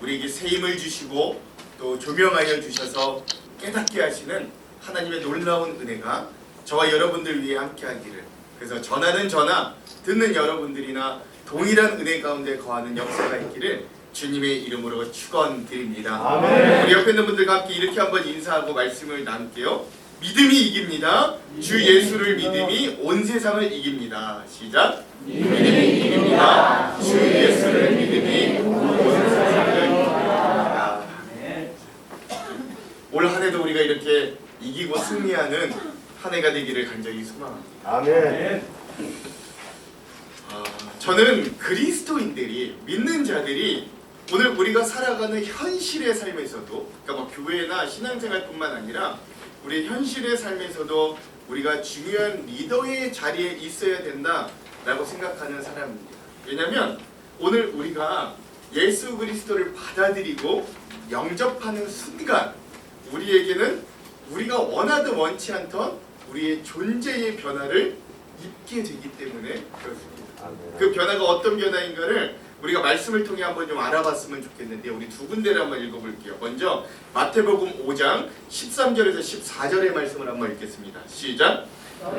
우리에게 새 힘을 주시고 또 조명하여 주셔서 깨닫게 하시는 하나님의 놀라운 은혜가 저와 여러분들 위해 함께하기를, 그래서 전하는 저나 듣는 여러분들이나 동일한 은혜 가운데 거하는 역사가 있기를 주님의 이름으로 축원드립니다. 아멘. 우리 옆에 있는 분들과 함께 이렇게 한번 인사하고 말씀을 나눌게요. 믿음이 이깁니다. 주 예수를 믿음이 온 세상을 이깁니다. 시작. 믿음이 이깁니다. 주 예수를 믿음이 온 세상을 이깁니다. 올 한 해도 우리가 이렇게 이기고 승리하는 한 해가 되기를 간절히 소망합니다. 아멘. 저는 그리스도인들이, 믿는 자들이 오늘 우리가 살아가는 현실의 삶에서도, 그러니까 뭐 교회나 신앙생활뿐만 아니라 우리 현실의 삶에서도 우리가 중요한 리더의 자리에 있어야 된다라고 생각하는 사람입니다. 왜냐하면 오늘 우리가 예수 그리스도를 받아들이고 영접하는 순간 우리에게는 우리가 원하든 원치 않던 우리의 존재의 변화를 입게 되기 때문에 그렇습니다. 그 변화가 어떤 변화인가를 우리가 말씀을 통해 한번 좀 알아봤으면 좋겠는데, 우리 두 군데를 한번 읽어볼게요. 먼저 마태복음 5장 13절에서 14절의 말씀을 한번 읽겠습니다. 시작.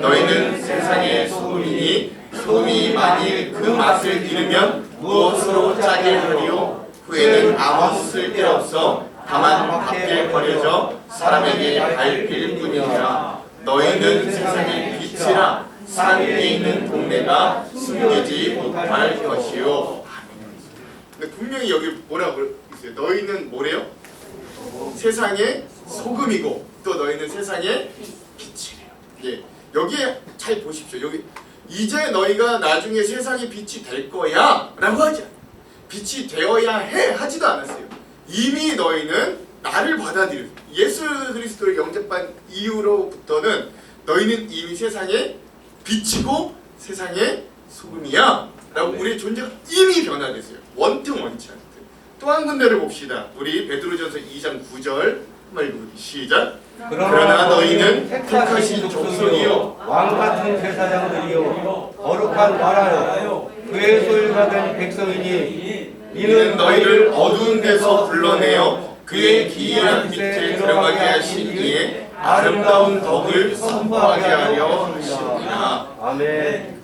너희는 세상의 소금이니 소금이 만일 그 맛을 잃으면 무엇으로 짜게 하리요? 후에는 아무 쓸데없어 다만 밖에 버려져 사람에게 밟힐 뿐이니라. 너희는 세상의 빛이라. 산 위에 있는 동네가 숨기지 못할 것이요. 근데 분명히 여기 뭐라고 있어요? 너희는 뭐래요? 세상의 소금이고 또 너희는 세상의 빛이래요. 예, 여기에 잘 보십시오. 여기 이제 너희가 나중에 세상의 빛이 될 거야 라고 하지 않아요. 빛이 되어야 해 하지도 않았어요. 이미 너희는 나를 받아들여 예수 그리스도를 영접한 이후로부터는 너희는 이미 세상의 빛이고 세상의 소금이야 라고 우리의 존재가 이미 변화됐어요. 원튼 원치 않든. 또 한 군데를 봅시다. 우리 베드로전서 2장 9절 한번 읽어보기 시작. 그러나 너희는 택하신 족속이요 왕같은 제사장들이요 거룩한 나라요 그의 소유받은 백성이니 이는 너희를 어두운 데서 불러내어 그의 기이한 빛에 들어가게 하신 이의 아름다운 덕을 선포하게 하려 하십니다. 아멘.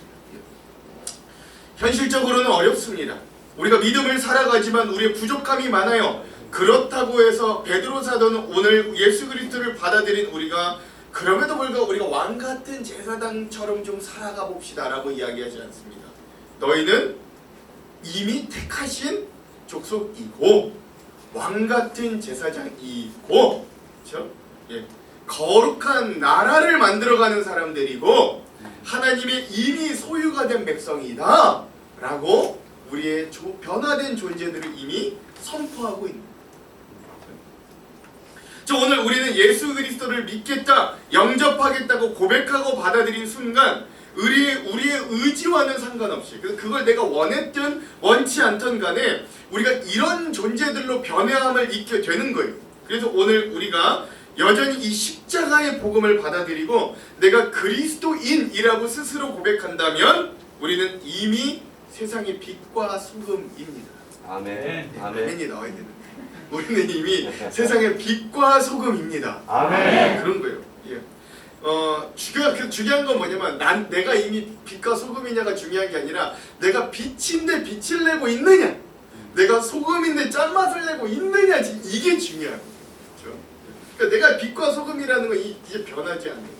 현실적으로는 어렵습니다. 우리가 믿음을 살아가지만 우리의 부족함이 많아요. 그렇다고 해서 베드로 사도는 오늘 예수 그리스도를 받아들인 우리가 그럼에도 불구하고 우리가 왕같은 제사장처럼 좀 살아가 봅시다 라고 이야기하지 않습니다. 너희는 이미 택하신 족속이고 왕같은 제사장이고, 그렇죠? 예. 거룩한 나라를 만들어가는 사람들이고 하나님의 이미 소유가 된 백성이다 라고 우리의 변화된 존재들을 이미 선포하고 있는 거죠. 오늘 우리는 예수 그리스도를 믿겠다, 영접하겠다고 고백하고 받아들인 순간 우리의 의지와는 상관없이, 그걸 내가 원했든 원치 않든 간에 우리가 이런 존재들로 변화함을 잊게 되는 거예요. 그래서 오늘 우리가 여전히 이 십자가의 복음을 받아들이고 내가 그리스도인이라고 스스로 고백한다면 우리는 이미 세상의 빛과 소금입니다. 아멘. 아멘이 나와야 되는데 우리는 이미 세상의 빛과 소금입니다. 아멘. 그런 거예요. 예. 중요한 건 뭐냐면 내가 이미 빛과 소금이냐가 중요한 게 아니라 내가 빛인데 빛을 내고 있느냐, 내가 소금인데 짠맛을 내고 있느냐, 이게 중요한 거예요. 그러니까 내가 빛과 소금이라는 건 이제 변하지 않는 거예요.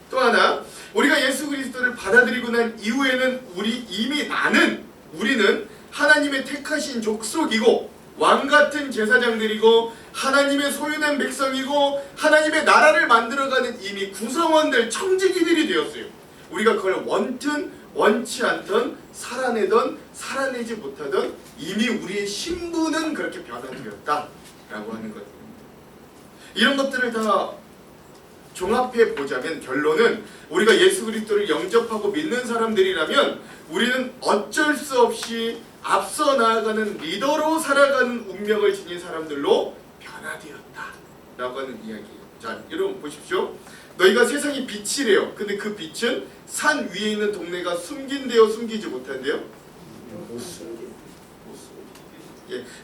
또 하나, 우리가 예수 그리스도를 받아들이고 난 이후에는 우리는 하나님의 택하신 족속이고 왕같은 제사장들이고 하나님의 소유된 백성이고 하나님의 나라를 만들어가는 이미 구성원들, 청지기들이 되었어요. 우리가 그걸 원튼 원치 않던 살아내던 살아내지 못하던 이미 우리의 신분은 그렇게 변화되었다라고 하는 것. 이런 것들을 다 종합해 보자면 결론은 우리가 예수 그리스도를 영접하고 믿는 사람들이라면 우리는 어쩔 수 없이 앞서 나아가는 리더로 살아가는 운명을 지닌 사람들로 변화되었다라고 하는 이야기예요. 자, 여러분 보십시오. 너희가 세상의 빛이래요. 근데 그 빛은 산 위에 있는 동네가 숨긴데요, 숨기지 못한대요? 못 숨겨.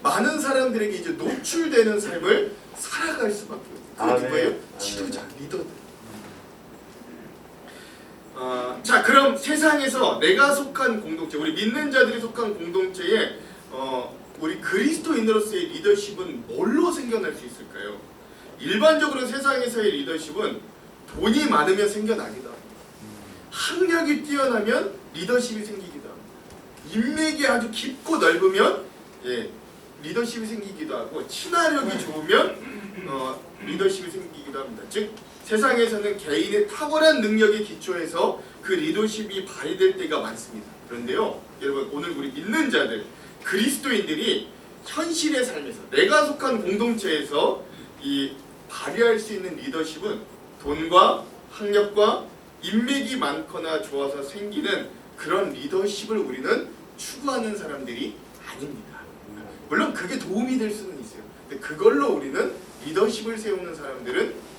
많은 사람들에게 이제 노출되는 삶을 살아갈 수밖에 없어요. 그게 누구예요? 지도자, 리더들. 자, 그럼 세상에서 내가 속한 공동체, 우리 믿는 자들이 속한 공동체에 우리 그리스도인으로서의 리더십은 뭘로 생겨날 수 있을까요? 일반적으로 세상에서의 리더십은 돈이 많으면 생겨나기도 하고, 학력이 뛰어나면 리더십이 생기기도 하고, 인맥이 아주 깊고 넓으면 리더십이 생기기도 하고, 친화력이 좋으면 리더십이 생기기도 합니다. 즉 세상에서는 개인의 탁월한 능력에 기초해서 그 리더십이 발휘될 때가 많습니다. 그런데요, 여러분, 오늘 우리 믿는 자들, 그리스도인들이 현실의 삶에서 내가 속한 공동체에서 이 발휘할 수 있는 리더십은 돈과 학력과 인맥이 많거나 좋아서 생기는 그런 리더십을 우리는 추구하는 사람들이 아닙니다. 물론 그게 도움이 될 수는 있어요. 근데 그걸로 우리는 리더십을 세우는 사람들은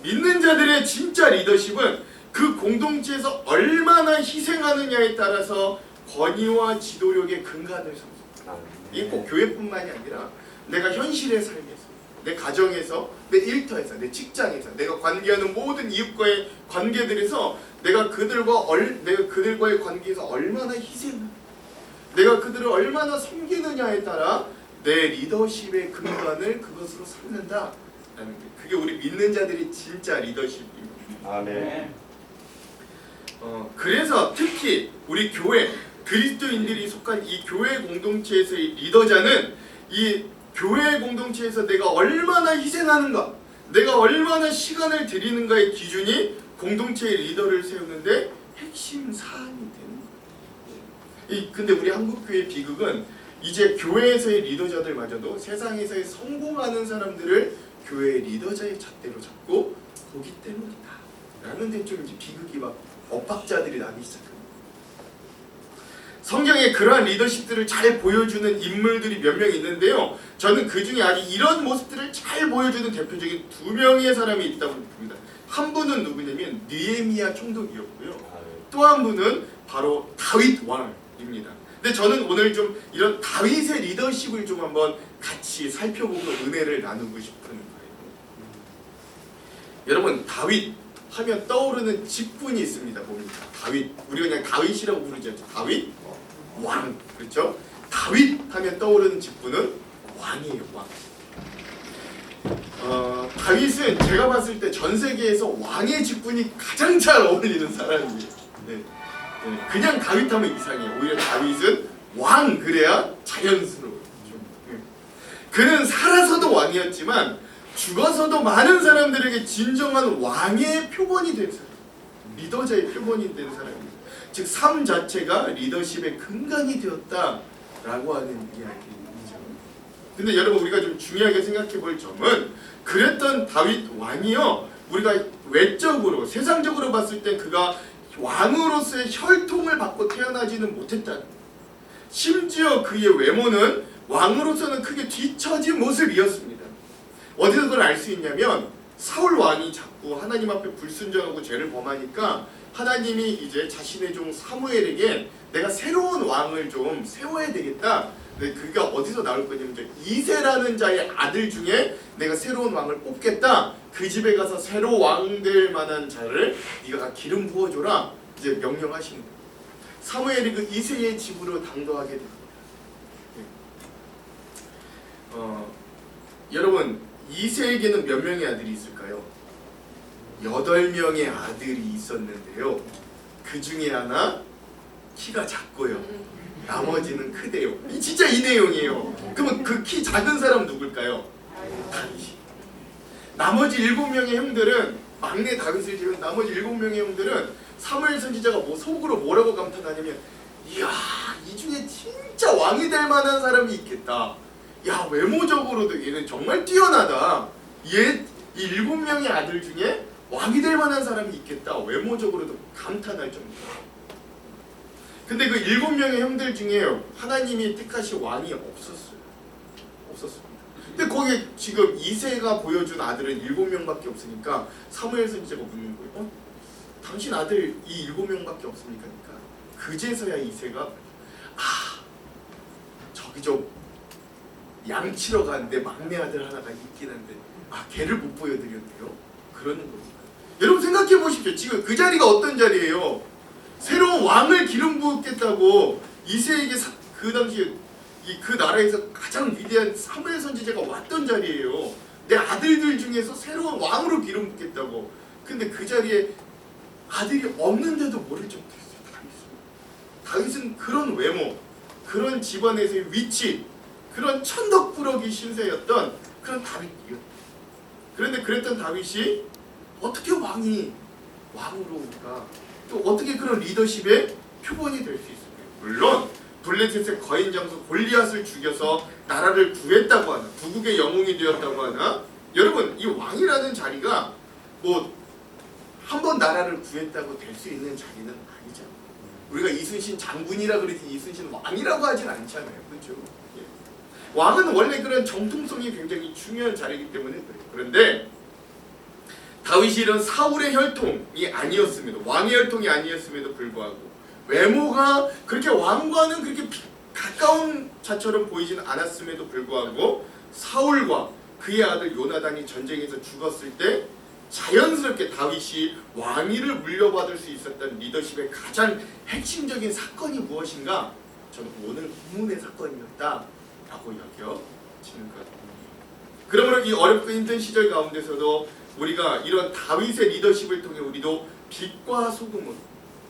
믿는 자들의 진짜 리더십은 그 공동체에서 얼마나 희생하느냐에 따라서 권위와 지도력의 근간을 삼습니다. 이게 꼭 교회뿐만이 아니라 내가 현실의 삶에서, 내 가정에서, 내 일터에서, 내 직장에서, 내가 관계하는 모든 이웃과의 관계들에서 내가 그들과의 관계에서 얼마나 희생하느냐, 내가 그들을 얼마나 섬기느냐에 따라 내 리더십의 근간을 그것으로 삼는다. 그게 우리 믿는 자들이 진짜 리더십입니다. 아멘. 그래서 특히 우리 교회 그리스도인들이 속한 이 교회 공동체에서의 리더자는 이 교회 공동체에서 내가 얼마나 희생하는가, 내가 얼마나 시간을 들이는가의 기준이 공동체의 리더를 세우는데 핵심 사안이 되는 거예요. 근데 우리 한국교회 비극은 이제 교회에서의 리더자들마저도 세상에서의 성공하는 사람들을 교회의 리더자의 잣대로 잡고 보기 때문이다 라는 데 좀 이제 비극이 막 엇박자들이 나기 시작합니다. 성경에 그러한 리더십들을 잘 보여주는 인물들이 몇 명 있는데요, 저는 그 중에 아주 이런 모습들을 잘 보여주는 대표적인 두 명의 사람이 있다고 봅니다. 한 분은 누구냐면 느헤미야 총독이었고요, 또 한 분은 바로 다윗 왕입니다. 근데 저는 오늘 좀 이런 다윗의 리더십을 좀 한번 같이 살펴보고 은혜를 나누고 싶은 거예요. 여러분, 다윗 하면 떠오르는 직분이 있습니다. 뭡니까? 다윗, 우리가 그냥 다윗이라고 부르지 않죠. 다윗 왕, 그렇죠? 다윗 하면 떠오르는 직분은 왕이에요. 왕. 다윗은 제가 봤을 때 전 세계에서 왕의 직분이 가장 잘 어울리는 사람이에요. 네. 그냥 다윗 하면 이상해요. 오히려 다윗은 왕 그래야 자연스러워요. 그는 살아서도 왕이었지만 죽어서도 많은 사람들에게 진정한 왕의 표본이 된 사람, 리더자의 표본이 된 사람입니다. 즉 삶 자체가 리더십의 근간이 되었다라고 하는 이야기이죠. 근데 여러분, 우리가 좀 중요하게 생각해 볼 점은 그랬던 다윗 왕이요, 우리가 외적으로 세상적으로 봤을 때 그가 왕으로서의 혈통을 받고 태어나지는 못했다는 거예요. 심지어 그의 외모는 왕으로서는 크게 뒤처진 모습이었습니다. 어디서 그걸 알 수 있냐면 사울 왕이 자꾸 하나님 앞에 불순종하고 죄를 범하니까 하나님이 이제 자신의 종 사무엘에게 내가 새로운 왕을 좀 세워야 되겠다. 근데 그가 어디서 나올 거냐면 이제 이새라는 자의 아들 중에 내가 새로운 왕을 뽑겠다. 그 집에 가서 새로 왕 될 만한 자를 네가 기름 부어줘라. 이제 명령하시는 거예요. 사무엘이 그 이새의 집으로 당도하게 됩니다. 여러분, 이새에게는 몇 명의 아들이 있을까요? 8명의 아들이 있었는데요, 그 중에 하나 키가 작고요, 나머지는 크대요. 진짜 이 내용이에요. 그러면 그 키 작은 사람 누굴까요? 다윗이. 나머지 7명의 형들은, 막내 다윗을 제외한 나머지 7명의 형들은 사무엘 선지자가 속으로 뭐라고 감탄하냐면, 이야, 이 중에 진짜 왕이 될 만한 사람이 있겠다. 야, 외모적으로도 얘는 정말 뛰어나다. 이 7명의 아들 중에 왕이 될 만한 사람이 있겠다. 외모적으로도 감탄할 정도다. 근데 그 7명의 형들 중에 하나님이 택하신 왕이 없었습니다. 근데 거기 지금 이새가 보여준 아들은 7명밖에 없으니까 사무엘 선지자가 묻는 거예요. 당신 아들 이 7명밖에 없습니까? 그러니까 그제서야 이새가 그저 양치러 가는데 막내 아들 하나가 있긴 한데 걔를 못 보여드렸네요. 그러는 겁니다. 여러분 생각해 보십시오. 지금 그 자리가 어떤 자리예요? 새로운 왕을 기름 부었겠다고 이새에게 그 당시에 그 나라에서 가장 위대한 사무엘 선지자가 왔던 자리예요. 내 아들들 중에서 새로운 왕으로 기름 붓겠다고. 근데 그 자리에 아들이 없는데도 모를 정도였어요. 다윗은 그런 외모, 그런 집안에서의 위치, 그런 천덕꾸러기 신세였던 그런 다윗이요. 그런데 그랬던 다윗이 어떻게 왕으로 오니까 또 어떻게 그런 리더십의 표본이 될 수 있을까요? 물론 블레셋의 거인 장수 골리앗을 죽여서 나라를 구했다고 하나, 부국의 영웅이 되었다고 하나, 여러분 이 왕이라는 자리가 뭐 한 번 나라를 구했다고 될 수 있는 자리는 아니잖아요. 우리가 이순신 장군이라 그러지 이순신 왕이라고 하진 않잖아요. 그렇죠? 예. 왕은 원래 그런 정통성이 굉장히 중요한 자리이기 때문에 그래요. 그런데 다윗이 이런 사울의 혈통이 아니었음에도, 왕의 혈통이 아니었음에도 불구하고 외모가 그렇게 왕과는 그렇게 가까운 자처럼 보이진 않았음에도 불구하고 사울과 그의 아들 요나단이 전쟁에서 죽었을 때 자연스럽게 다윗이 왕위를 물려받을 수 있었던 리더십의 가장 핵심적인 사건이 무엇인가? 저는 오늘 본문의 사건이었다라고 여겨지는 것 같습니다. 그러므로 이 어렵고 힘든 시절 가운데서도 우리가 이런 다윗의 리더십을 통해 우리도 빛과 소금으로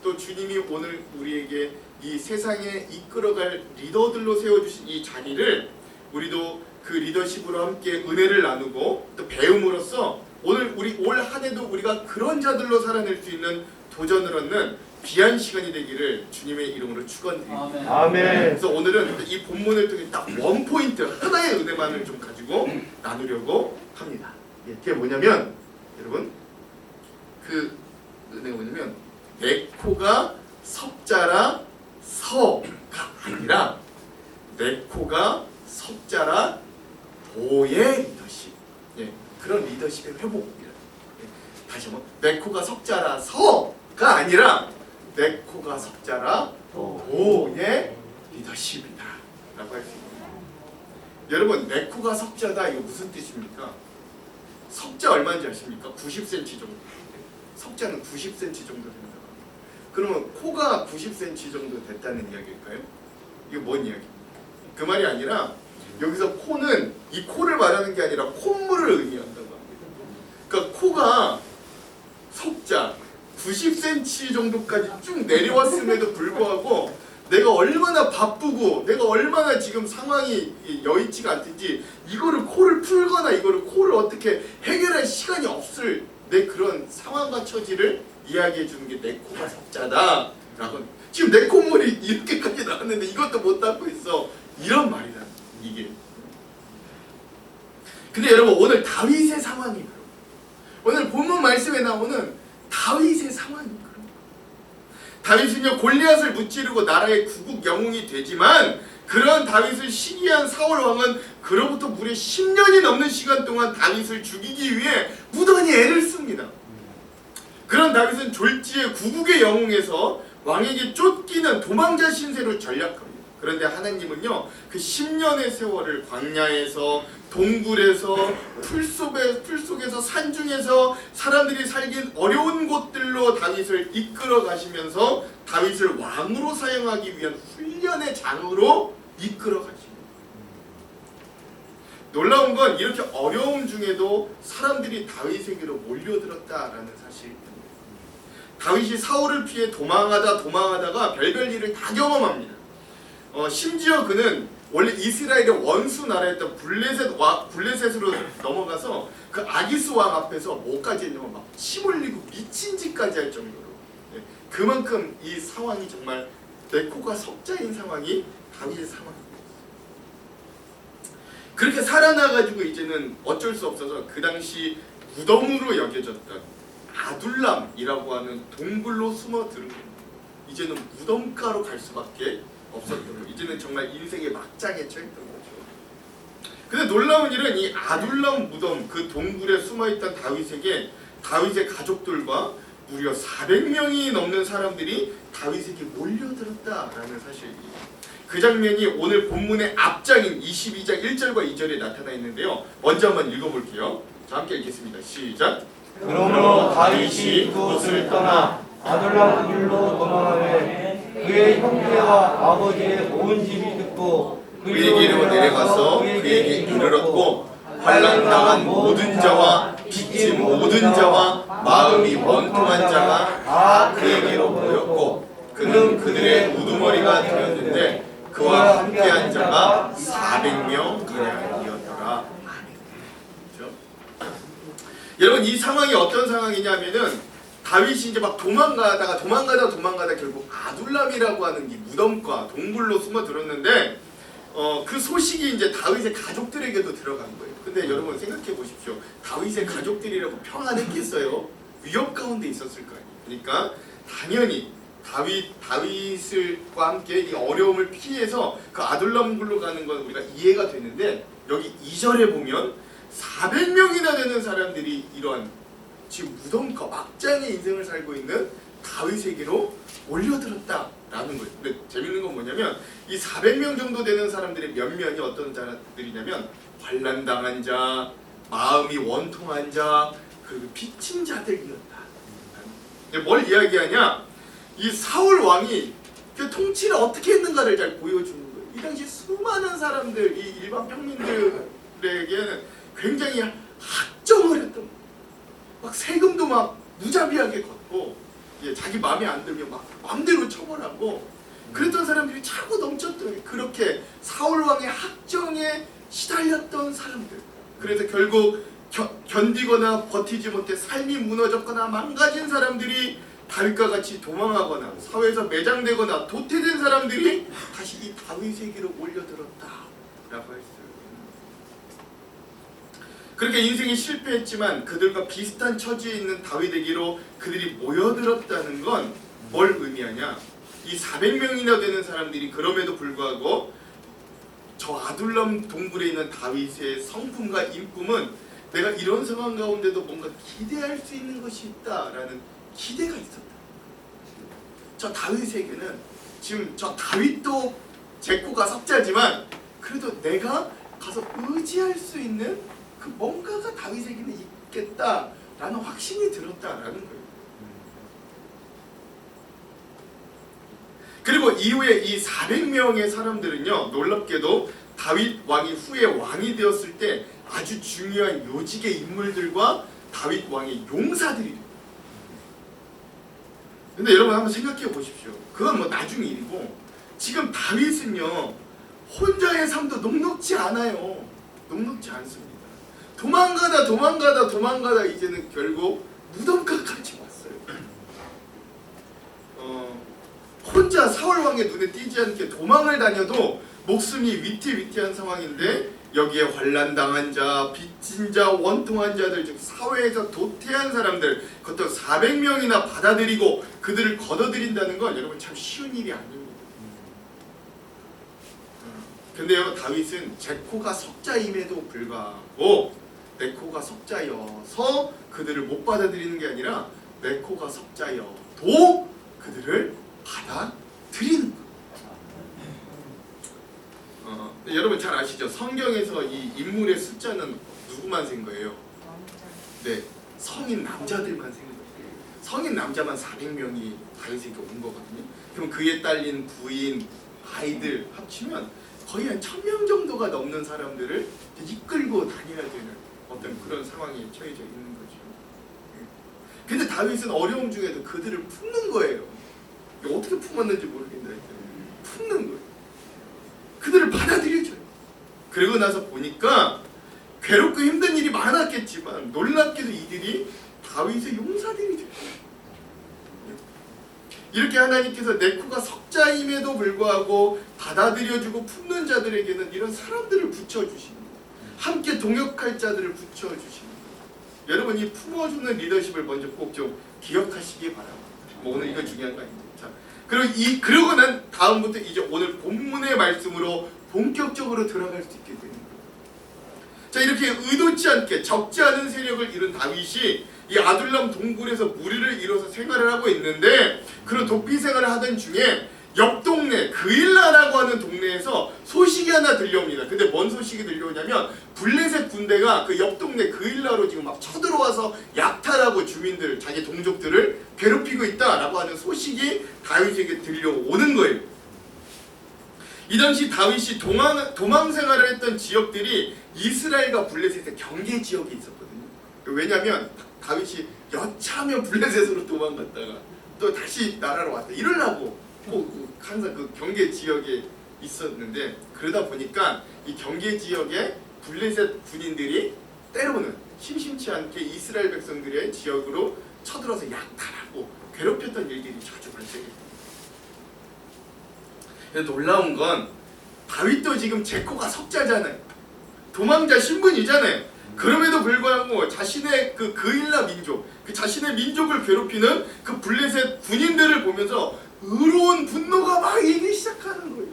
또 주님이 오늘 우리에게 이 세상에 이끌어갈 리더들로 세워주신 이 자리를 우리도 그 리더십으로 함께 은혜를 나누고 또 배움으로써 오늘 우리 올 한 해도 우리가 그런 자들로 살아낼 수 있는 도전을 얻는 귀한 시간이 되기를 주님의 이름으로 축원드립니다. 아멘. 그래서 오늘은 이 본문을 통해 딱 원 포인트 하나의 은혜만을 좀 가지고 나누려고 합니다. 그게 뭐냐면 여러분 그 은혜가 뭐냐면 내 코가 석자라 서가 아니라 내 코가 석자라 도의 리더십. 예, 그런 리더십의 회복입니다. 예, 다시 한번 내 코가 석자라 서가 아니라 내 코가 석자라 도의 리더십이다 라고 할 수 있습니다. 여러분 내 코가 석자다 이거 무슨 뜻입니까? 석자 얼마인지 아십니까? 90cm 정도. 석자는 90cm 정도 된다. 그러면 코가 90cm 정도 됐다는 이야기일까요? 이거 뭔 이야기입니까? 그 말이 아니라 여기서 코는 이 코를 말하는 게 아니라 콧물을 의미한다고 합니다. 그러니까 코가 석자 90cm 정도까지 쭉 내려왔음에도 불구하고 내가 얼마나 바쁘고 내가 얼마나 지금 상황이 여의치가 않든지 이거를 코를 풀거나 이거를 코를 어떻게 해결할 시간이 없을 내 그런 상황과 처지를 이야기해 주는 게 내 코가 석자다 라고. 지금 내 콧물이 이렇게까지 나왔는데 이것도 못 닦고 있어 이런 말이다 이게. 근데 여러분 오늘 다윗의 상황이 그런 오늘 본문 말씀에 나오는 다윗의 상황이 그런 다윗은요 골리앗을 무찌르고 나라의 구국 영웅이 되지만 그런 다윗을 시기한 사울 왕은 그로부터 무려 10년이 넘는 시간 동안 다윗을 죽이기 위해 무던히 애를 씁니다. 그런 다윗은 졸지에 구국의 영웅에서 왕에게 쫓기는 도망자 신세로 전락합니다. 그런데 하나님은요 그 10년의 세월을 광야에서 동굴에서 풀속에서 산중에서 사람들이 살긴 어려운 곳들로 다윗을 이끌어 가시면서 다윗을 왕으로 사용하기 위한 훈련의 장으로 이끌어 가십니다. 놀라운 건 이렇게 어려움 중에도 사람들이 다윗에게로 몰려들었다라는 사실입니다. 다윗이 사울을 피해 도망하다가 별별 일을 다 경험합니다. 심지어 그는 원래 이스라엘의 원수 나라였던 블레셋으로 넘어가서 그 아기스 왕 앞에서 뭐까지 했냐면 막 침 흘리고 미친 짓까지 할 정도로 그만큼 이 상황이 정말 내 코가 석자인 상황이 다윗의 상황입니다. 그렇게 살아나가지고 이제는 어쩔 수 없어서 그 당시 무덤으로 여겨졌던 아둘람이라고 하는 동굴로 숨어들은 겁니다. 이제는 무덤가로 갈 수밖에 없었던 거예요. 이제는 정말 인생의 막장에 처했던 거죠. 근데 놀라운 일은 이 아둘람 무덤 그 동굴에 숨어있던 다윗에게 다윗의 가족들과 무려 400명이 넘는 사람들이 다윗에게 몰려들었다라는 사실이 그 장면이 오늘 본문의 앞장인 22장 1절과 2절에 나타나 있는데요. 먼저 한번 읽어볼게요. 자, 함께 읽겠습니다. 시작. 그러므로 다윗이 그곳을 떠나 아둘람 굴로 도망하매 그의 형제와 아버지의 온 집이 듣고 그에게로 내려가서 그에게 이르렀고 환난당한 모든 자와 빚진 모든 자와 마음이 원통한 자가 다 그에게로 모였고 그는 그들의 우두머리가 되었는데 그와 함께한 자가 400명 가량이었더라. 그렇죠? 여러분, 이 상황이 어떤 상황이냐면은 다윗이 이제 막 도망가다 결국 아둘람이라고 하는 이 무덤과 동굴로 숨어들었는데 그 소식이 이제 다윗의 가족들에게도 들어간 거예요. 근데 여러분 생각해 보십시오. 다윗의 가족들이라고 평안했겠어요? 위협 가운데 있었을 거 아니에요. 그러니까 당연히 다윗과 함께 이 어려움을 피해서 그 아둘람 굴로 가는 건 우리가 이해가 되는데, 여기 2절에 보면 400명이나 되는 사람들이 이러한 지금 무덤과 막장의 인생을 살고 있는 다윗에게로 몰려들었다라는 거예요. 근데 재밌는 건 뭐냐면 이 400명 정도 되는 사람들의 면면이 어떤 자들이냐면 환난당한 자, 마음이 원통한 자, 그리고 빚진 자들이었다. 근데 뭘 이야기하냐? 이 사울 왕이 그 통치를 어떻게 했는가를 잘 보여주는 거예요. 이 당시 수많은 사람들, 이 일반 평민들에게는 굉장히 학정을 했던 거예요. 막 세금도 막 무자비하게 걷고, 자기 마음에 안 들면 막 마음대로 처벌하고 그랬던 사람들이 차고 넘쳤던 거예요. 그렇게 사울 왕의 학정에 시달렸던 사람들. 그래서 결국 견디거나 버티지 못해 삶이 무너졌거나 망가진 사람들이 다윗과 같이 도망하거나 사회에서 매장되거나 도태된 사람들이 다시 이 다윗에게로 몰려들었다라고 했어요. 그렇게 인생이 실패했지만 그들과 비슷한 처지에 있는 다윗에게로 그들이 모여들었다는 건 뭘 의미하냐? 이 400명이나 되는 사람들이 그럼에도 불구하고 저 아둘람 동굴에 있는 다윗의 성품과 인품은 내가 이런 상황 가운데도 뭔가 기대할 수 있는 것이 있다라는 기대가 있었다. 저 다윗에게는 지금 저 다윗도 제 코가 석자지만 그래도 내가 가서 의지할 수 있는 그 뭔가가 다윗에게는 있겠다라는 확신이 들었다라는 거예요. 그리고 이후에 이 400명의 사람들은요, 놀랍게도 다윗 왕이 후에 왕이 되었을 때 아주 중요한 요직의 인물들과 다윗 왕의 용사들이 돼요. 근데 여러분 한번 생각해 보십시오. 그건 뭐 나중 일이고, 지금 다윗은요 혼자의 삶도 녹록지 않아요. 녹록지 않습니다. 도망가다 이제는 결국 무덤가까지 왔어요. 혼자 사울 왕의 눈에 띄지 않게 도망을 다녀도 목숨이 위태위태한 상황인데, 여기에 환난당한 자, 빚진 자, 원통한 자들, 즉 사회에서 도태한 사람들, 그것도 400명이나 받아들이고 그들을 걷어들인다는 건 여러분 참 쉬운 일이 아닙니다. 근데요, 다윗은 제 코가 석자임에도 불구하고 내 코가 석자여서 그들을 못 받아들이는 게 아니라 내 코가 석자여도 그들을 받아들이는 거예요. 여러분 잘 아시죠? 성경에서 이 인물의 숫자는 누구만 센 거예요? 네, 성인 남자들만 센 거예요. 성인 남자만 400명이 다윗에게 온 거거든요. 그럼 그에 딸린 부인, 아이들 합치면 거의 한 1000명 정도가 넘는 사람들을 이끌고 다녀야 되는 어떤 그런 상황에 처해져 있는 거죠. 근데 다윗은 어려움 중에도 그들을 품는 거예요. 어떻게 품었는지 모르겠는데 품는 거예요. 그들을 받아들여줘요. 그러고 나서 보니까 괴롭고 힘든 일이 많았겠지만 놀랍게도 이들이 다윗의 용사들이 돼요. 이렇게 하나님께서 내 코가 석자임에도 불구하고 받아들여주고 품는 자들에게는 이런 사람들을 붙여주시는 거예요. 함께 동역할 자들을 붙여주시는 거예요. 여러분, 이 품어주는 리더십을 먼저 꼭 좀 기억하시기 바랍니다. 뭐 오늘 이거 중요한 거 아닙니다. 자, 그러고 난 다음부터 이제 오늘 본문의 말씀으로 본격적으로 들어갈 수 있게 되는 거예요. 자, 이렇게 의도치 않게 적지 않은 세력을 이룬 다윗이 이 아둘람 동굴에서 무리를 이뤄서 생활을 하고 있는데, 그런 도피 생활을 하던 중에 옆 동네 그일라라고 하는 동네에서 소식이 하나 들려옵니다. 근데 뭔 소식이 들려오냐면 블레셋 군대가 그 옆 동네 그일라로 지금 막 쳐들어와서 약탈하고 주민들, 자기 동족들을 괴롭히고 있다라고 하는 소식이 다윗에게 들려오는 거예요. 이 당시 다윗이 도망 생활을 했던 지역들이 이스라엘과 블레셋의 경계 지역에 있었거든요. 왜냐하면 다윗이 여차하면 블레셋으로 도망갔다가 또 다시 나라로 왔다 이러려고 항상 그 경계 지역에 있었는데, 그러다 보니까 이 경계 지역에 블레셋 군인들이 때로는 심심치 않게 이스라엘 백성들의 지역으로 쳐들어서 약탈하고 괴롭혔던 일들이 자주 발생했습니다. 놀라운 건 다윗도 지금 제코가 석자잖아요. 도망자 신분이잖아요. 그럼에도 불구하고 자신의 그 그일라 민족, 그 자신의 민족을 괴롭히는 그 블레셋 군인들을 보면서 의로운 분노가 막 일기 시작하는 거예요.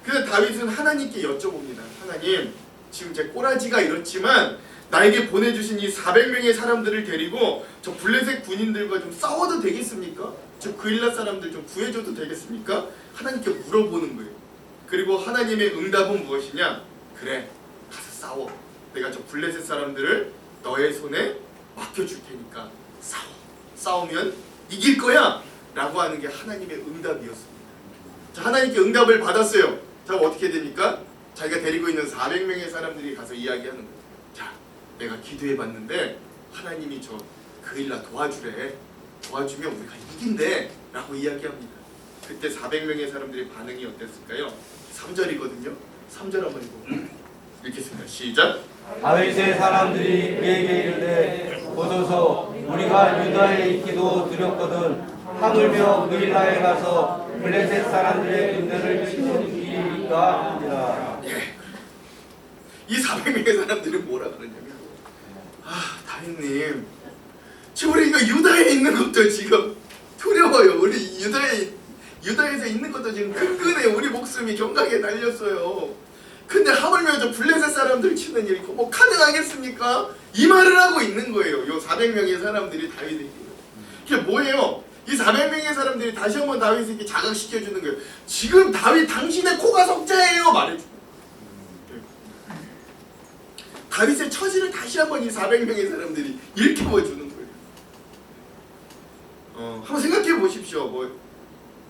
그래서 다윗은 하나님께 여쭤봅니다. 하나님, 지금 제 꼬라지가 이렇지만 나에게 보내주신 이 400명의 사람들을 데리고 저 블레셋 군인들과 좀 싸워도 되겠습니까? 저 그일라 사람들 좀 구해줘도 되겠습니까? 하나님께 물어보는 거예요. 그리고 하나님의 응답은 무엇이냐? 그래, 가서 싸워. 내가 저 블레셋 사람들을 너의 손에 맡겨줄 테니까 싸워. 싸우면 이길 거야! 라고 하는 게 하나님의 응답이었습니다. 자, 하나님께 응답을 받았어요. 자, 어떻게 됩니까? 자기가 데리고 있는 400명의 사람들이 가서 이야기하는 거예요. 자, 내가 기도해봤는데 하나님이 저 그일라 도와주래. 도와주면 우리가 이긴대. 라고 이야기합니다. 그때 400명의 사람들의 반응이 어땠을까요? 3절이거든요. 3절 한번 읽겠습니다. 시작! 다윗의 사람들이 그에게 이르되 보소서 우리가 유다에 있기도 두렵거든 하물며 그일라에 가서 블레셋 사람들의 군대를 치는 길이니까 하니라. 예. 이 400명의 사람들은 뭐라 그러냐면, 다윗님, 지금 우리가 유다에 있는 것도 지금 두려워요. 우리 유다에서 있는 것도 지금 끈끈해. 우리 목숨이 경각에 달렸어요. 근데 하물며 저 블레셋 사람들 치는 일이 뭐 가능하겠습니까? 이 말을 하고 있는 거예요. 요 400명의 사람들이 다윗에게. 이게 뭐예요? 이 400명의 사람들이 다시 한번 다윗에게 자각시켜주는 거예요. 지금 다윗 당신의 코가 석자예요. 말해주고. 다윗의 처지를 다시 한번 이 400명의 사람들이 일깨워주는 거예요. 한번 생각해 보십시오.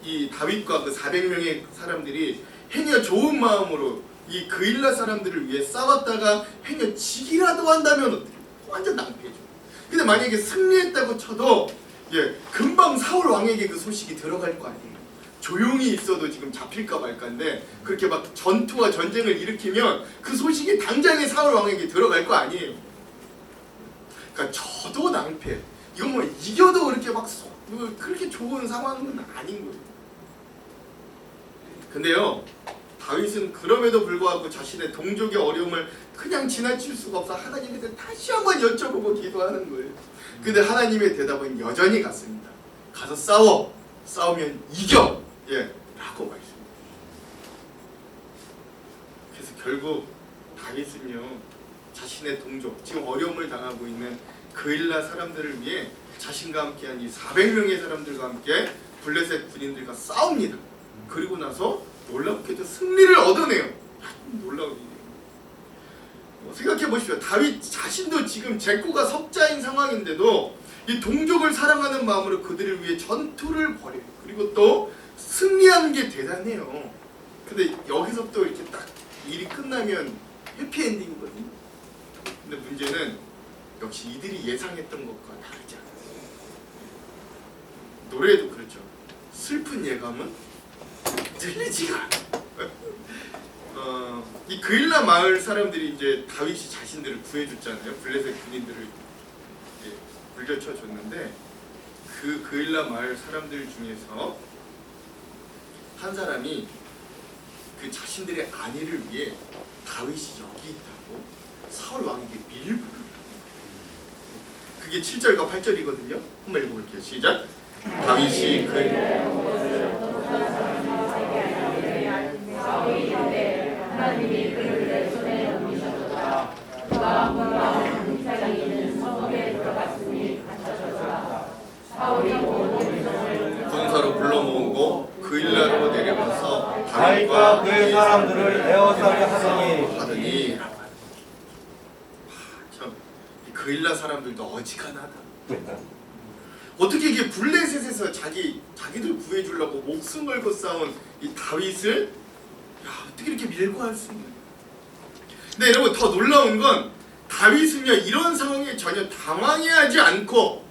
이 다윗과 그 400명의 사람들이 행여 좋은 마음으로 이 그일라 사람들을 위해 싸웠다가 행여 지기라도 한다면 어떻게? 완전 낭패죠. 근데 만약에 승리했다고 쳐도 금방 사울 왕에게 그 소식이 들어갈 거 아니에요. 조용히 있어도 지금 잡힐까 말까인데 그렇게 막 전투와 전쟁을 일으키면 그 소식이 당장에 사울 왕에게 들어갈 거 아니에요. 그러니까 저도 낭패. 이건 뭐 이겨도 그렇게 막 그렇게 좋은 상황은 아닌 거예요. 근데요, 다윗은 그럼에도 불구하고 자신의 동족의 어려움을 그냥 지나칠 수가 없어 하나님한테 다시 한번 여쭤보고 기도하는 거예요. 근데 하나님의 대답은 여전히 같습니다. 가서 싸워. 싸우면 이겨. 라고 말씀합니다. 그래서 결국 다윗은요, 자신의 동족, 지금 어려움을 당하고 있는 그일라 사람들을 위해 자신과 함께한 이 400명의 사람들과 함께 블레셋 군인들과 싸웁니다. 그리고 나서 놀랍게도 승리를 얻어내요. 놀라운 일이에요. 생각해 보십시오. 다윗 자신도 지금 제코가 석자인 상황인데도 이 동족을 사랑하는 마음으로 그들을 위해 전투를 벌여요. 그리고 또 승리하는 게 대단해요. 근데 여기서 또 이렇게 딱 일이 끝나면 해피엔딩이거든요. 근데 문제는 역시 이들이 예상했던 것과 다르지 않아요. 노래에도 그렇죠. 슬픈 예감은 들리지가 않아요. 이 그일라 마을 사람들이 이제 다윗이 자신들을 구해줬잖아요. 블레셋 군인들을 물려쳐줬는데 그 그일라 마을 사람들 중에서 한 사람이 그 자신들의 아내를 위해 다윗이 여기 있다고 사울 왕에게 밀부를 그게 7절과 8절이거든요. 한번 읽어볼게요. 시작. 다윗이 하나님이 그를 내 손에 넘기셨도다. 그가 문왕 등짝이 있는 성읍에 들어갔으니 갇혀졌다. 사울이 모든 민족을 군사로 불러 모으고 그일라로 내려가서 다윗과 그의 사람들을 에워싸게 하더니 참, 이 그일라 사람들도 어지간하다. 어떻게 이게 블레셋에서 자기들 구해주려고 목숨 걸고 싸운 이 다윗을 어떻게 이렇게 밀고 할 수 있는? 근데 여러분 더 놀라운 건 다윗은요 이런 상황에 전혀 당황해하지 않고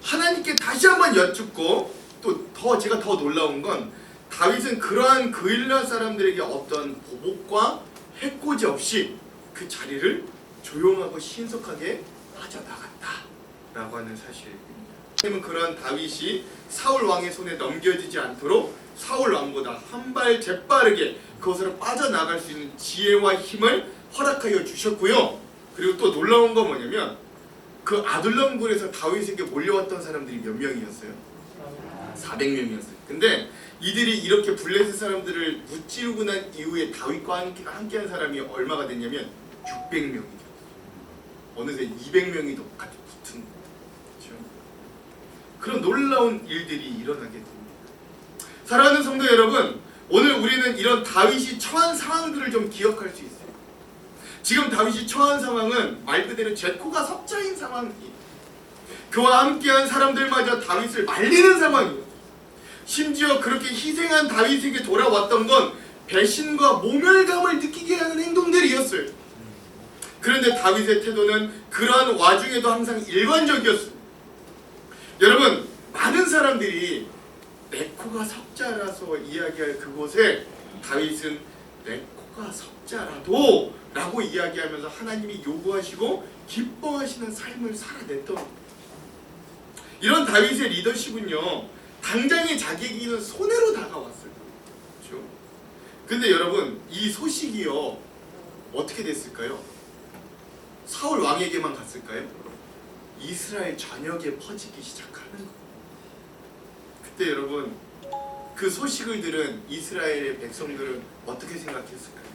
하나님께 다시 한번 여쭙고 또 제가 더 놀라운 건 다윗은 그러한 그일라 사람들에게 어떤 보복과 해코지 없이 그 자리를 조용하고 신속하게 빠져나갔다라고 하는 사실입니다. 하나님은 그러한 다윗이 사울 왕의 손에 넘겨지지 않도록 사울 왕보다 한 발 재빠르게 그것으로 빠져나갈 수 있는 지혜와 힘을 허락하여 주셨고요. 그리고 또 놀라운 건 뭐냐면 그 아둘람 굴에서 다윗에게 몰려왔던 사람들이 몇 명이었어요? 400명이었어요. 근데 이들이 이렇게 블레셋 사람들을 무찌르고 난 이후에 다윗과 함께한 사람이 얼마가 됐냐면 600명이 됐어요. 어느새 200명이 더 같이 붙은 거예요. 그렇죠? 그런 놀라운 일들이 일어나게 됩니다. 사랑하는 성도 여러분, 오늘 우리는 이런 다윗이 처한 상황들을 좀 기억할 수 있어요. 지금 다윗이 처한 상황은 말 그대로 제코가 석자인 상황이에요. 그와 함께한 사람들마저 다윗을 말리는 상황이에요. 심지어 그렇게 희생한 다윗에게 돌아왔던 건 배신과 모멸감을 느끼게 하는 행동들이었어요. 그런데 다윗의 태도는 그러한 와중에도 항상 일관적이었어요. 여러분, 많은 사람들이 내 코가 석자라서 이야기할 그곳에 다윗은 내 코가 석자라도 라고 이야기하면서 하나님이 요구하시고 기뻐하시는 삶을 살아냈던 이런 다윗의 리더십은요 당장에 자기에게는 손해로 다가왔어요. 그렇죠? 근데 여러분 이 소식이요 어떻게 됐을까요? 사울 왕에게만 갔을까요? 이스라엘 전역에 퍼지기 시작하는 거예요. 그때 여러분 그 소식을 들은 이스라엘의 백성들은 어떻게 생각했을까요?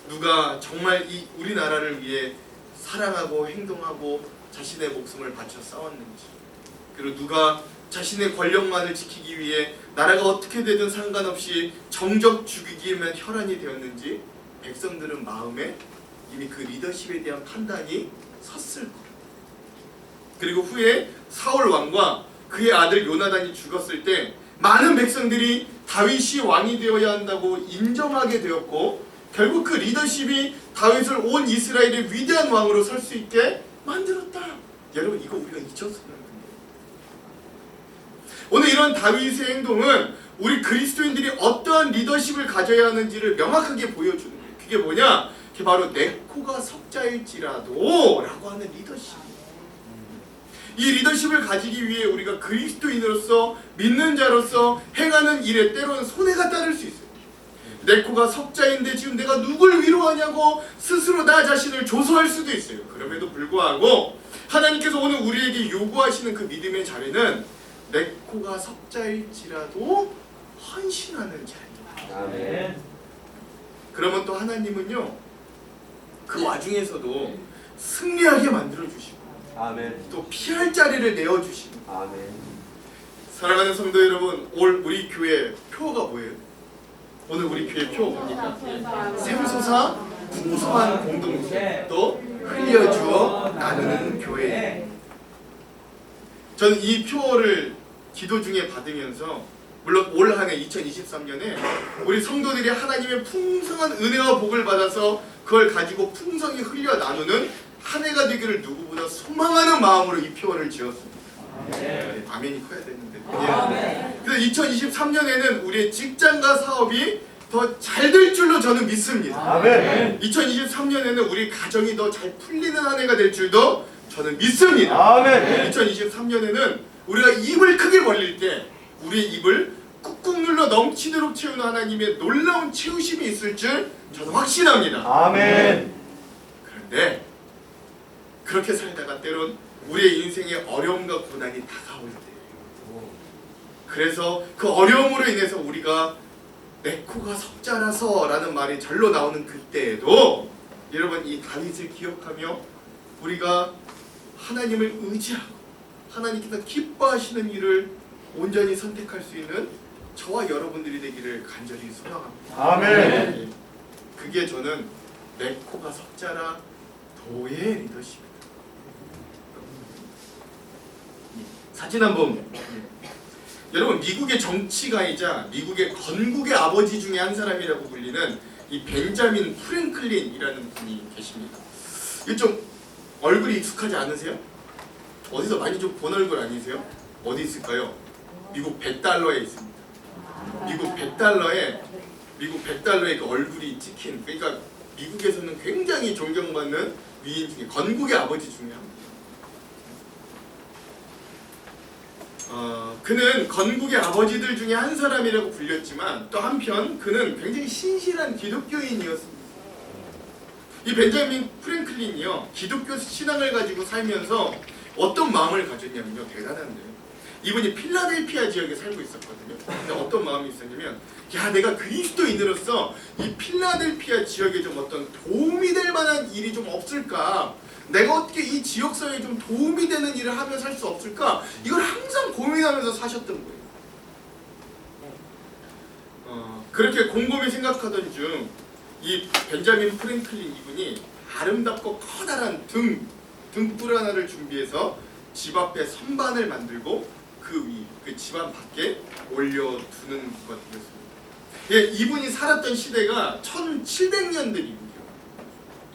누가 정말 이 우리나라를 위해 사랑하고 행동하고 자신의 목숨을 바쳐 싸웠는지, 그리고 누가 자신의 권력만을 지키기 위해 나라가 어떻게 되든 상관없이 정적 죽이기에만 혈안이 되었는지 백성들은 마음에 이미 그 리더십에 대한 판단이 섰을 거예요. 그리고 후에 사울 왕과 그의 아들 요나단이 죽었을 때 많은 백성들이 다윗이 왕이 되어야 한다고 인정하게 되었고 결국 그 리더십이 다윗을 온 이스라엘의 위대한 왕으로 설 수 있게 만들었다. 여러분 이거 우리가 잊었어요. 오늘 이런 다윗의 행동은 우리 그리스도인들이 어떠한 리더십을 가져야 하는지를 명확하게 보여주는 거예요. 그게 뭐냐? 그게 바로 내 코가 석자일지라도 라고 하는 리더십. 이 리더십을 가지기 위해 우리가 그리스도인으로서 믿는 자로서 행하는 일에 때로는 손해가 따를 수 있어요. 내 코가 석자인데 지금 내가 누굴 위로하냐고 스스로 나 자신을 조소할 수도 있어요. 그럼에도 불구하고 하나님께서 오늘 우리에게 요구하시는 그 믿음의 자리는 내 코가 석자일지라도 헌신하는 자리입니다. 아멘. 그러면 또 하나님은요 그 와중에서도 승리하게 만들어주시고 아멘. 또 피할 자리를 내어주시고. 아멘. 사랑하는 성도 여러분, 올 우리 교회 표어가 뭐예요? 오늘 우리 교회 표 뭡니까? 샘솟아 풍성한 공동체 또 흘려주어 나누는 교회. 저는 이 표어를 기도 중에 받으면서 물론 올 한 해 2023년에 우리 성도들이 하나님의 풍성한 은혜와 복을 받아서 그걸 가지고 풍성히 흘려 나누는 한 해가 되기를 누구보다 소망하는 마음으로 이 표어를 지었습니다. 네, 아멘이 커야 되는데. 그래서 2023년에는 우리의 직장과 사업이 더 잘 될 줄로 저는 믿습니다. 아멘. 2023년에는 우리 가정이 더 잘 풀리는 한 해가 될 줄도 저는 믿습니다. 아멘. 2023년에는 우리가 입을 크게 벌릴 때 우리의 입을 꾹꾹 눌러 넘치도록 채우는 하나님의 놀라운 채우심이 있을 줄 저는 확신합니다. 아멘. 그런데 그렇게 살다가 때론 우리의 인생에 어려움과 고난이 다가올 때, 그래서 그 어려움으로 인해서 우리가 내 코가 석자라서 라는 말이 절로 나오는 그때에도 여러분 이 다윗을 기억하며 우리가 하나님을 의지하고 하나님께서 기뻐하시는 일을 온전히 선택할 수 있는 저와 여러분들이 되기를 간절히 소망합니다. 아멘. 예. 그게 저는 내 코가 석자라 도의 리더십이다. 사진 한번. 여러분, 미국의 정치가이자 미국의 건국의 아버지 중에 한 사람이라고 불리는 이 벤자민 프랭클린이라는 분이 계십니다. 이게 좀 얼굴이 익숙하지 않으세요? 어디서 많이 좀 본 얼굴 아니세요? 어디 있을까요? 미국 100달러에 있습니다. 미국 100달러에 그 얼굴이 찍힌, 그러니까 미국에서는 굉장히 존경받는 위인 중에 건국의 아버지 중에 한 분. 그는 건국의 아버지들 중에 한 사람이라고 불렸지만 또 한편 그는 굉장히 신실한 기독교인이었습니다. 이 벤자민 프랭클린이요, 기독교 신앙을 가지고 살면서 어떤 마음을 가졌냐면요, 대단한데요. 이분이 필라델피아 지역에 살고 있었거든요. 근데 어떤 마음이 있었냐면, 야, 내가 그리스도인으로서 이 필라델피아 지역에 좀 어떤 도움이 될 만한 일이 좀 없을까? 내가 어떻게 이 지역사회에 좀 도움이 되는 일을 하며 살 수 없을까? 이걸 항상 고민하면서 사셨던 거예요. 그렇게 곰곰이 생각하던 중 이 벤자민 프랭클린 이분이 아름답고 커다란 등불 하나를 준비해서 집 앞에 선반을 만들고 그 집 안 밖에 올려두는 것이었습니다. 예, 이분이 살았던 시대가 1700년대 미국이에요.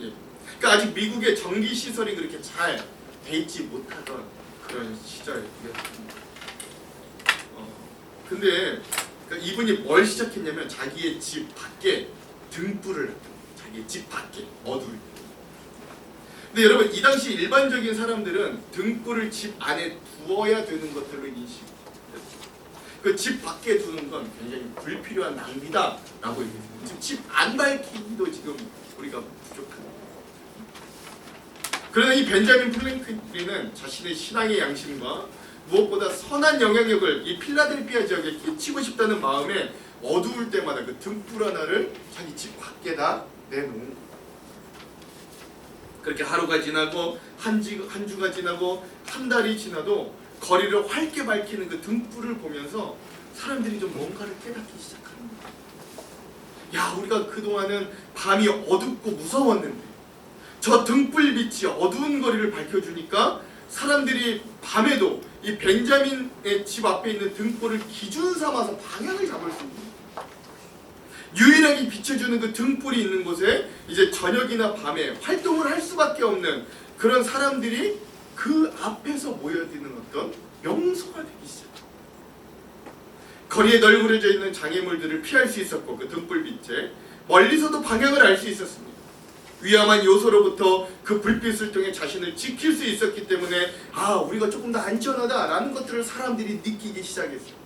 예. 그러니까 아직 미국의 전기 시설이 그렇게 잘 돼 있지 못하던 그런 시절이었습니다. 근데 그러니까 이분이 뭘 시작했냐면 자기의 집 밖에 등불을, 자기의 집 밖에 어두울 때. 근데 여러분, 이 당시 일반적인 사람들은 등불을 집 안에 두어야 되는 것들로 인식했어요. 그 집 밖에 두는 건 굉장히 불필요한 낭비다라고 얘기했어요. 지금 집 안 밝히기도 지금 우리가 부족합니다. 그러나 이 벤자민 프랭클린은 자신의 신앙의 양심과 무엇보다 선한 영향력을 이 필라델피아 지역에 끼치고 싶다는 마음에 어두울 때마다 그 등불 하나를 자기 집 밖에다 내놓은 거예요. 그렇게 하루가 지나고 한 주가 지나고 한 달이 지나도 거리를 밝게 밝히는 그 등불을 보면서 사람들이 좀 뭔가를 깨닫기 시작하는 거예요. 야, 우리가 그동안은 밤이 어둡고 무서웠는데 저 등불빛이 어두운 거리를 밝혀주니까 사람들이 밤에도 이 벤자민의 집 앞에 있는 등불을 기준 삼아서 방향을 잡을 수 있는 거예요. 유일하게 비춰주는 그 등불이 있는 곳에 이제 저녁이나 밤에 활동을 할 수밖에 없는 그런 사람들이 그 앞에서 모여드는 어떤 명소가 되기 시작합니다. 거리에 널브러져 있는 장애물들을 피할 수 있었고 그 등불빛에 멀리서도 방향을 알 수 있었습니다. 위험한 요소로부터 그 불빛을 통해 자신을 지킬 수 있었기 때문에 우리가 조금 더 안전하다라는 것들을 사람들이 느끼기 시작했어요.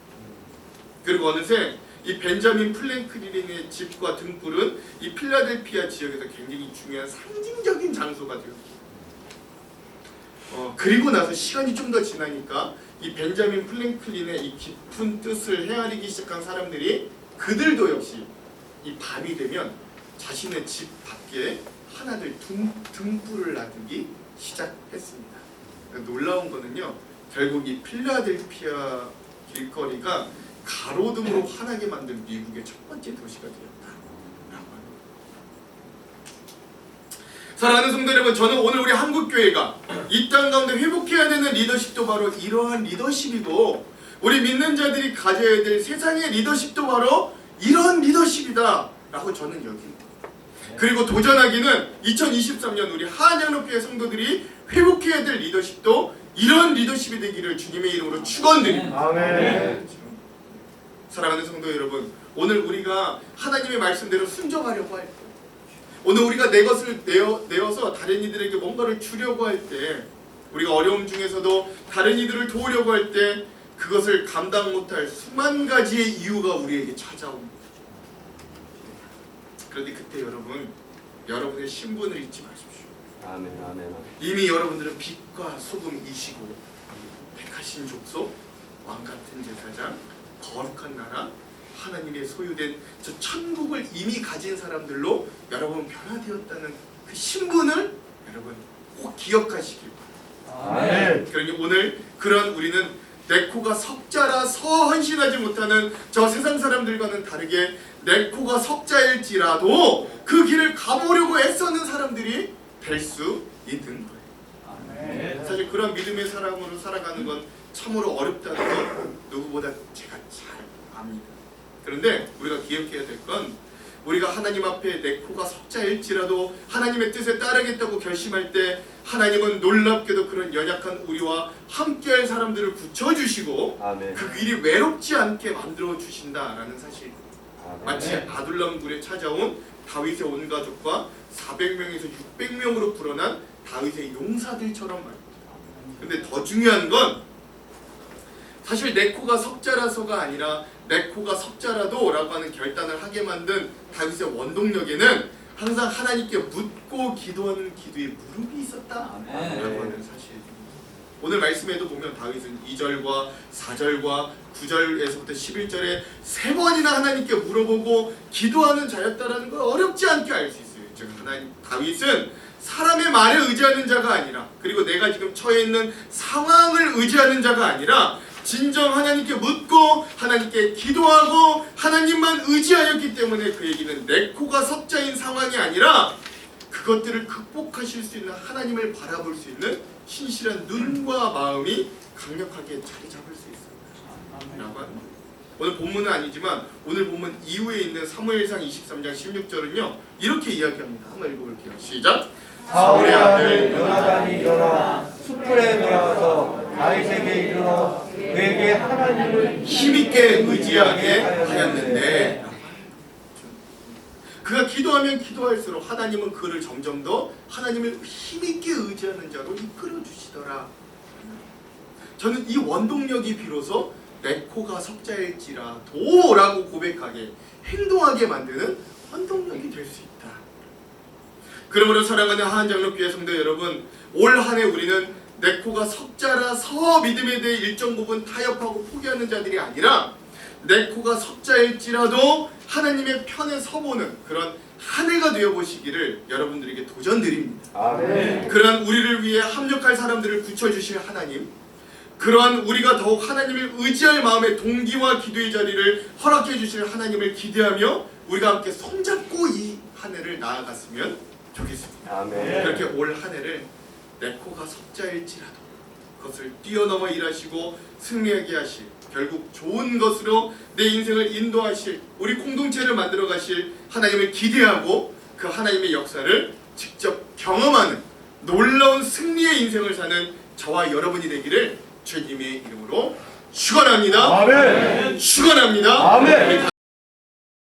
그리고 어느새 이 벤자민 프랭클린의 집과 등불은 이 필라델피아 지역에서 굉장히 중요한 상징적인 장소가 되었습니다. 그리고 나서 시간이 좀 더 지나니까 이 벤자민 프랭클린의 이 깊은 뜻을 헤아리기 시작한 사람들이 그들도 역시 이 밤이 되면 자신의 집 밖에 하나둘 등불을 놔두기 시작했습니다. 놀라운 거는요, 결국 이 필라델피아 길거리가 가로등으로 환하게 만든 미국의 첫 번째 도시가 되었다라고 합니다. 사랑하는 성도 여러분, 저는 오늘 우리 한국교회가 이 땅 가운데 회복해야 되는 리더십도 바로 이러한 리더십이고, 우리 믿는 자들이 가져야 될 세상의 리더십도 바로 이런 리더십이다 라고 저는 여깁니다. 그리고 도전하기는 2023년 우리 한양로교회 성도들이 회복해야 될 리더십도 이런 리더십이 되기를 주님의 이름으로 축원드립니다. 아멘. 사랑하는 성도 여러분, 오늘 우리가 하나님의 말씀대로 순종하려고 할 때, 오늘 우리가 내 것을 내어서 다른 이들에게 뭔가를 주려고 할 때, 우리가 어려움 중에서도 다른 이들을 도우려고 할 때 그것을 감당 못할 수만 가지의 이유가 우리에게 찾아옵니다. 그런데 그때 여러분의 신분을 잊지 마십시오. 아멘. 아멘. 이미 여러분들은 빛과 소금이시고 택하신 족속, 왕같은 제사장, 거룩한 나라, 하나님의 소유된 저 천국을 이미 가진 사람들로 여러분 변화되었다는 그 신분을 여러분 꼭 기억하시길 바랍니다. 아멘. 그러니 오늘 우리는 내 코가 석자라 서 헌신하지 못하는 저 세상 사람들과는 다르게 내 코가 석자일지라도 그 길을 가보려고 애쓰는 사람들이 될 수 있는 거예요. 사실 그런 믿음의 사람으로 살아가는 건 참으로 어렵다는 건 누구보다 제가 잘 압니다. 그런데 우리가 기억해야 될 건 우리가 하나님 앞에 내 코가 석자일지라도 하나님의 뜻에 따르겠다고 결심할 때 하나님은 놀랍게도 그런 연약한 우리와 함께할 사람들을 붙여주시고 아멘. 그 길이 외롭지 않게 만들어 주신다라는 사실. 마치 아멘. 아둘람 굴에 찾아온 다윗의 온 가족과 400명에서 600명으로 불어난 다윗의 용사들처럼 말입니다. 근데 더 중요한 건 사실 내 코가 석자라서가 아니라 내 코가 석자라도 라고 하는 결단을 하게 만든 다윗의 원동력에는 항상 하나님께 묻고 기도하는 기도에 무릎이 있었다라고 하는 사실. 오늘 말씀에도 보면 다윗은 2절과 4절과 9절에서부터 11절에 3번이나 하나님께 물어보고 기도하는 자였다라는 걸 어렵지 않게 알 수 있어요. 즉 다윗은 사람의 말에 의지하는 자가 아니라, 그리고 내가 지금 처해 있는 상황을 의지하는 자가 아니라 진정 하나님께 묻고 하나님께 기도하고 하나님만 의지하였기 때문에 그에게는 내 코가 석자인 상황이 아니라 그것들을 극복하실 수 있는 하나님을 바라볼 수 있는 신실한 눈과 마음이 강력하게 자리 잡을 수 있습니다. 라고 하는 거예요. 오늘 본문은 아니지만 오늘 본문 이후에 있는 사무엘상 23장 16절은요 이렇게 이야기합니다. 한번 읽어볼게요. 시작. 사울의 아들 요나단이 일어나 수풀에 들어가서 다윗에게 이르러 그에게 하나님을 힘있게 의지하게 하였는데 그가 기도하면 기도할수록 하나님은 그를 점점 더 하나님을 힘있게 의지하는 자로 이끌어 주시더라. 저는 이 원동력이 비로소 내 코가 석자일지라도 라고 고백하게 행동하게 만드는 원동력이 될 수 있다. 그러므로 사랑하는 하한장로교회 성도 여러분, 올 한 해 우리는 내 코가 석자라서 믿음에 대해 일정 부분 타협하고 포기하는 자들이 아니라 내 코가 석자일지라도 하나님의 편에 서보는 그런 한 해가 되어보시기를 여러분들에게 도전드립니다. 아멘. 그러한 우리를 위해 합력할 사람들을 붙여주실 하나님, 그러한 우리가 더욱 하나님을 의지할 마음의 동기와 기도의 자리를 허락해 주실 하나님을 기대하며 우리가 함께 손잡고 이 한 해를 나아갔으면 좋겠습니다. 아멘. 그렇게 올 한 해를 내 코가 석자일지라도 그것을 뛰어넘어 일하시고 승리하게 하실, 결국 좋은 것으로 내 인생을 인도하실, 우리 공동체를 만들어 가실 하나님을 기대하고 그 하나님의 역사를 직접 경험하는 놀라운 승리의 인생을 사는 저와 여러분이 되기를 주님의 이름으로 축원합니다. 아멘. 축원합니다. 아멘.